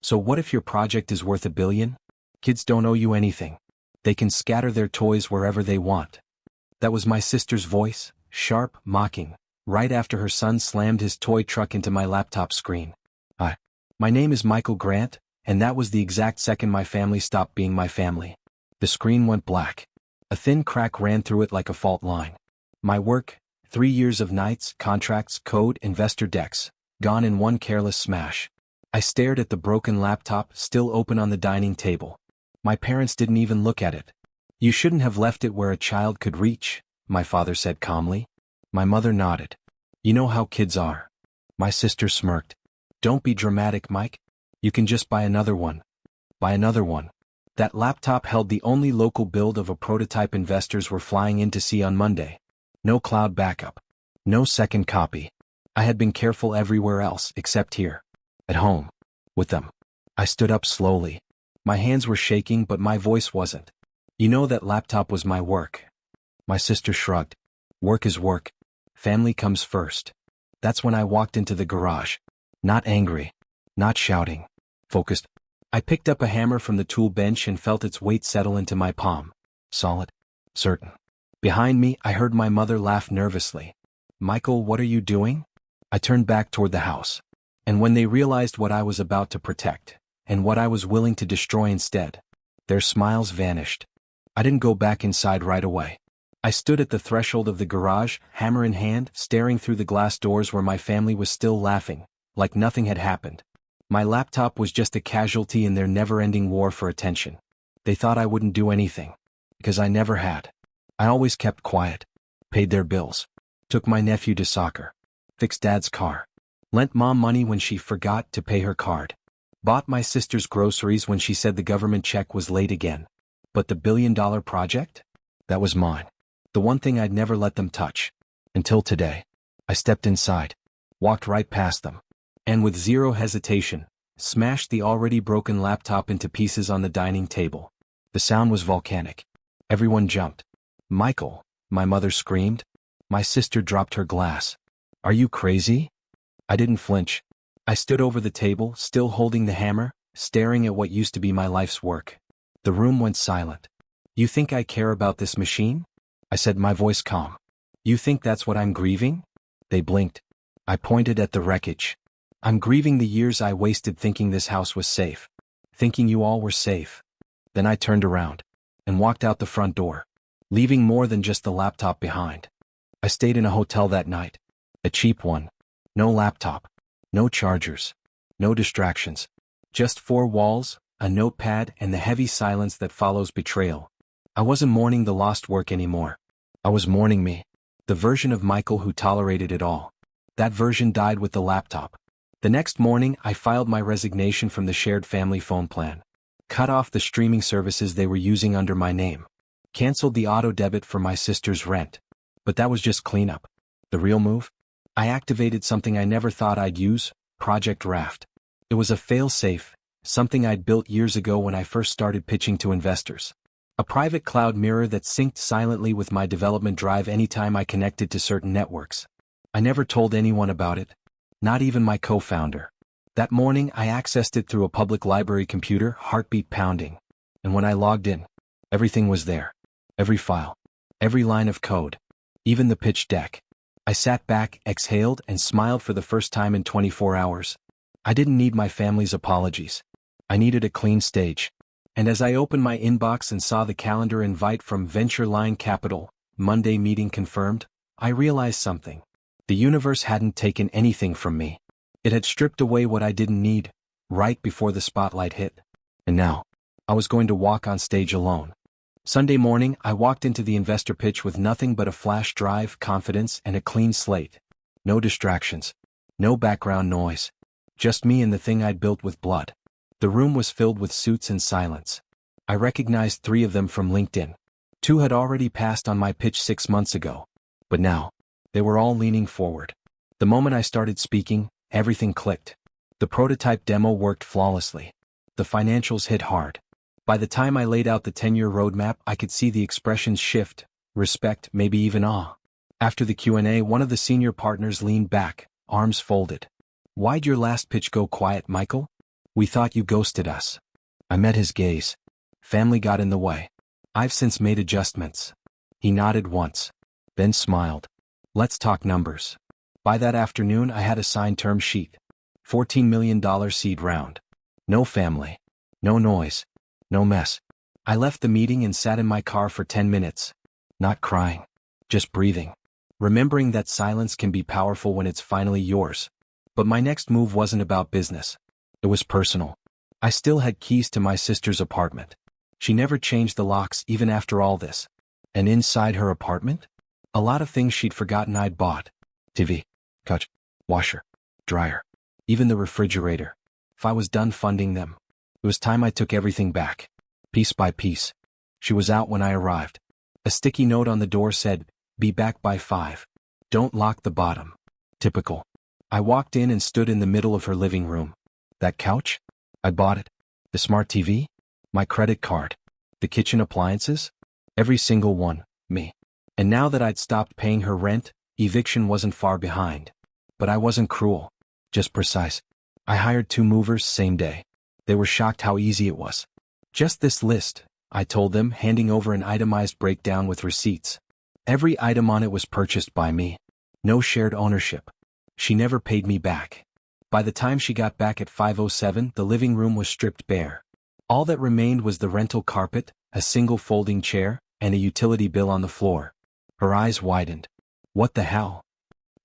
So what if your project is worth $1 billion? Kids don't owe you anything. They can scatter their toys wherever they want. That was my sister's voice, sharp, mocking, right after her son slammed his toy truck into my laptop screen. My name is Michael Grant, and that was the exact second my family stopped being my family. The screen went black. A thin crack ran through it like a fault line. My work, 3 years of nights, contracts, code, investor decks, gone in one careless smash. I stared at the broken laptop, still open on the dining table. My parents didn't even look at it. You shouldn't have left it where a child could reach, my father said calmly. My mother nodded. You know how kids are. My sister smirked. Don't be dramatic, Mike. You can just buy another one. Buy another one. That laptop held the only local build of a prototype investors were flying in to see on Monday. No cloud backup. No second copy. I had been careful everywhere else except here. At home. With them. I stood up slowly. My hands were shaking but my voice wasn't. You know that laptop was my work. My sister shrugged. Work is work. Family comes first. That's when I walked into the garage. Not angry. Not shouting. Focused. I picked up a hammer from the tool bench and felt its weight settle into my palm. Solid. Certain. Behind me, I heard my mother laugh nervously. Michael, what are you doing? I turned back toward the house. And when they realized what I was about to protect, and what I was willing to destroy instead, their smiles vanished. I didn't go back inside right away. I stood at the threshold of the garage, hammer in hand, staring through the glass doors where my family was still laughing, like nothing had happened. My laptop was just a casualty in their never-ending war for attention. They thought I wouldn't do anything. Because I never had. I always kept quiet. Paid their bills. Took my nephew to soccer. Fixed Dad's car. Lent Mom money when she forgot to pay her card. Bought my sister's groceries when she said the government check was late again. But the $1 billion project? That was mine. The one thing I'd never let them touch. Until today. I stepped inside. Walked right past them. And with zero hesitation, smashed the already broken laptop into pieces on the dining table. The sound was volcanic. Everyone jumped. Michael, my mother screamed. My sister dropped her glass. Are you crazy? I didn't flinch. I stood over the table, still holding the hammer, staring at what used to be my life's work. The room went silent. You think I care about this machine? I said, my voice calm. You think that's what I'm grieving? They blinked. I pointed at the wreckage. I'm grieving the years I wasted thinking this house was safe. Thinking you all were safe. Then I turned around. And walked out the front door. Leaving more than just the laptop behind. I stayed in a hotel that night. A cheap one. No laptop. No chargers. No distractions. Just 4 walls, a notepad, and the heavy silence that follows betrayal. I wasn't mourning the lost work anymore. I was mourning me. The version of Michael who tolerated it all. That version died with the laptop. The next morning, I filed my resignation from the shared family phone plan. Cut off the streaming services they were using under my name. Canceled the auto debit for my sister's rent. But that was just cleanup. The real move? I activated something I never thought I'd use, Project Raft. It was a fail-safe, something I'd built years ago when I first started pitching to investors. A private cloud mirror that synced silently with my development drive anytime I connected to certain networks. I never told anyone about it. Not even my co-founder. That morning I accessed it through a public library computer, heartbeat pounding. And when I logged in, everything was there. Every file. Every line of code. Even the pitch deck. I sat back, exhaled, and smiled for the first time in 24 hours. I didn't need my family's apologies. I needed a clean stage. And as I opened my inbox and saw the calendar invite from Venture Line Capital, Monday meeting confirmed, I realized something. The universe hadn't taken anything from me. It had stripped away what I didn't need, right before the spotlight hit. And now, I was going to walk on stage alone. Sunday morning, I walked into the investor pitch with nothing but a flash drive, confidence, and a clean slate. No distractions. No background noise. Just me and the thing I'd built with blood. The room was filled with suits and silence. I recognized 3 of them from LinkedIn. 2 had already passed on my pitch 6 months ago. But now, they were all leaning forward. The moment I started speaking, everything clicked. The prototype demo worked flawlessly. The financials hit hard. By the time I laid out the 10-year roadmap, I could see the expressions shift, respect, maybe even awe. After the Q&A, one of the senior partners leaned back, arms folded. Why'd your last pitch go quiet, Michael? We thought you ghosted us. I met his gaze. Family got in the way. I've since made adjustments. He nodded once, then smiled. Let's talk numbers. By that afternoon I had a signed term sheet. $14 million seed round. No family. No noise. No mess. I left the meeting and sat in my car for 10 minutes. Not crying. Just breathing. Remembering that silence can be powerful when it's finally yours. But my next move wasn't about business. It was personal. I still had keys to my sister's apartment. She never changed the locks even after all this. And inside her apartment? A lot of things she'd forgotten I'd bought. TV, couch, washer, dryer, even the refrigerator. If I was done funding them, it was time I took everything back. Piece by piece. She was out when I arrived. A sticky note on the door said, "Be back by 5. Don't lock the bottom." Typical. I walked in and stood in the middle of her living room. That couch? I bought it. The smart TV? My credit card. The kitchen appliances? Every single one, me. And now that I'd stopped paying her rent, eviction wasn't far behind. But I wasn't cruel. Just precise. I hired 2 movers same day. They were shocked how easy it was. Just this list, I told them, handing over an itemized breakdown with receipts. Every item on it was purchased by me. No shared ownership. She never paid me back. By the time she got back at 5:07, the living room was stripped bare. All that remained was the rental carpet, a single folding chair, and a utility bill on the floor. Her eyes widened. What the hell?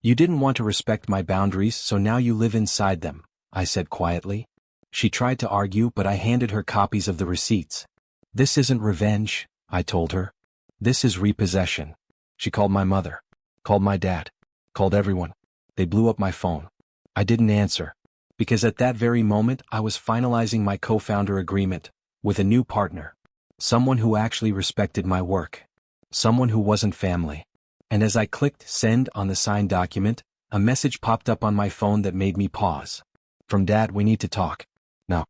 You didn't want to respect my boundaries, so now you live inside them, I said quietly. She tried to argue, but I handed her copies of the receipts. This isn't revenge, I told her. This is repossession. She called my mother, called my dad, called everyone. They blew up my phone. I didn't answer, because at that very moment I was finalizing my co-founder agreement with a new partner. Someone who actually respected my work. Someone who wasn't family. And as I clicked send on the signed document, a message popped up on my phone that made me pause. From Dad, we need to talk. No.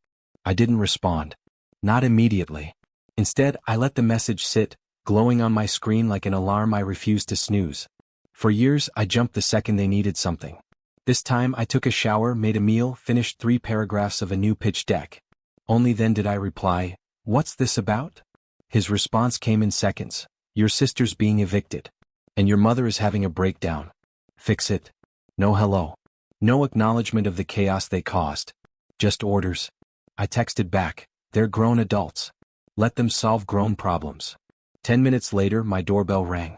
I didn't respond. Not immediately. Instead, I let the message sit, glowing on my screen like an alarm I refused to snooze. For years, I jumped the second they needed something. This time, I took a shower, made a meal, finished 3 paragraphs of a new pitch deck. Only then did I reply, "What's this about?" His response came in seconds. "Your sister's being evicted. And your mother is having a breakdown. Fix it." No hello. No acknowledgement of the chaos they caused. Just orders. I texted back, "They're grown adults. Let them solve grown problems." 10 minutes later, my doorbell rang.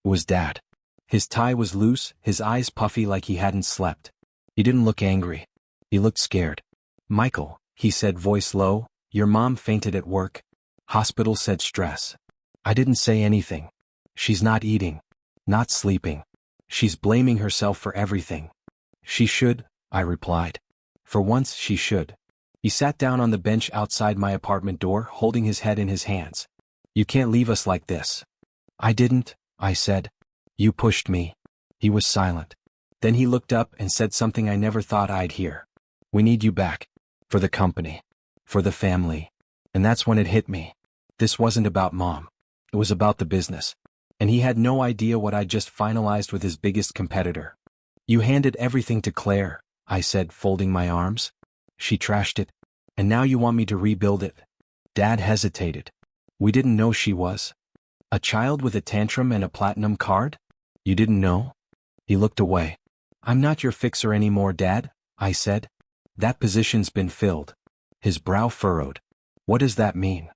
It was Dad. His tie was loose, his eyes puffy like he hadn't slept. He didn't look angry. He looked scared. "Michael," he said, voice low, "your mom fainted at work. Hospital said stress." I didn't say anything. "She's not eating. Not sleeping. She's blaming herself for everything." "She should," I replied. "For once she should." He sat down on the bench outside my apartment door, holding his head in his hands. "You can't leave us like this." "I didn't," I said. "You pushed me." He was silent. Then he looked up and said something I never thought I'd hear. "We need you back. For the company. For the family." And that's when it hit me. This wasn't about Mom. It was about the business. And he had no idea what I'd just finalized with his biggest competitor. "You handed everything to Claire," I said, folding my arms. "She trashed it. And now you want me to rebuild it." Dad hesitated. "We didn't know she was a child with a tantrum and a platinum card? You didn't know?" He looked away. "I'm not your fixer anymore, Dad," I said. "That position's been filled." His brow furrowed. "What does that mean?"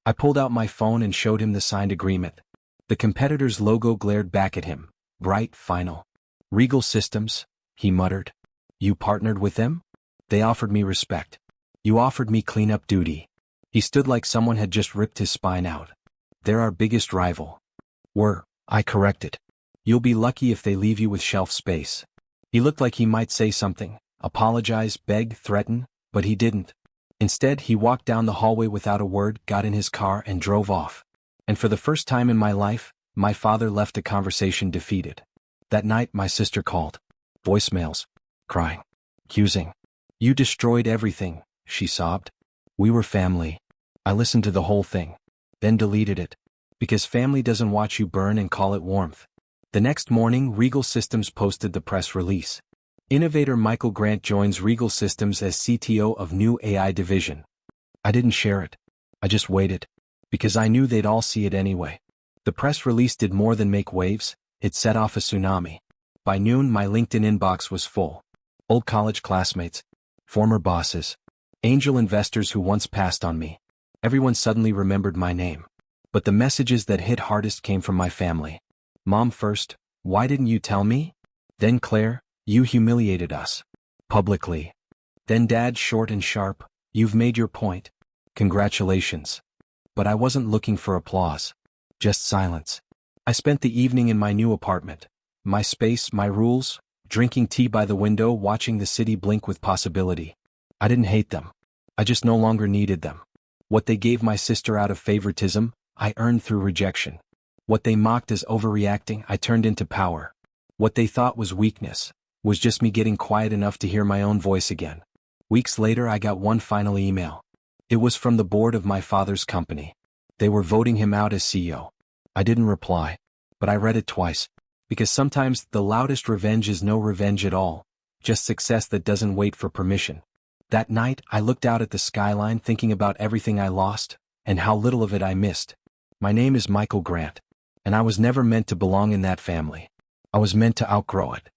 I pulled out my phone and showed him the signed agreement. The competitor's logo glared back at him, bright, final. "Regal Systems," he muttered. "You partnered with them? They offered me respect. You offered me cleanup duty." He stood like someone had just ripped his spine out. "They're our biggest rival." I corrected. "You'll be lucky if they leave you with shelf space." He looked like he might say something, apologize, beg, threaten, but he didn't. Instead, he walked down the hallway without a word, got in his car, and drove off. And for the first time in my life, my father left the conversation defeated. That night, my sister called. Voicemails. Crying. Accusing. "You destroyed everything," she sobbed. "We were family." I listened to the whole thing, then deleted it. Because family doesn't watch you burn and call it warmth. The next morning, Regal Systems posted the press release. Innovator Michael Grant joins Regal Systems as CTO of new AI division. I didn't share it. I just waited. Because I knew they'd all see it anyway. The press release did more than make waves, it set off a tsunami. By noon my LinkedIn inbox was full. Old college classmates. Former bosses. Angel investors who once passed on me. Everyone suddenly remembered my name. But the messages that hit hardest came from my family. Mom first, why didn't you tell me? Then Claire, you humiliated us. Publicly. Then Dad, short and sharp, you've made your point. Congratulations. But I wasn't looking for applause. Just silence. I spent the evening in my new apartment. My space, my rules, drinking tea by the window, watching the city blink with possibility. I didn't hate them. I just no longer needed them. What they gave my sister out of favoritism, I earned through rejection. What they mocked as overreacting, I turned into power. What they thought was weakness, was just me getting quiet enough to hear my own voice again. Weeks later I got one final email. It was from the board of my father's company. They were voting him out as CEO. I didn't reply, but I read it twice. Because sometimes the loudest revenge is no revenge at all, just success that doesn't wait for permission. That night I looked out at the skyline thinking about everything I lost, and how little of it I missed. My name is Michael Grant, and I was never meant to belong in that family. I was meant to outgrow it.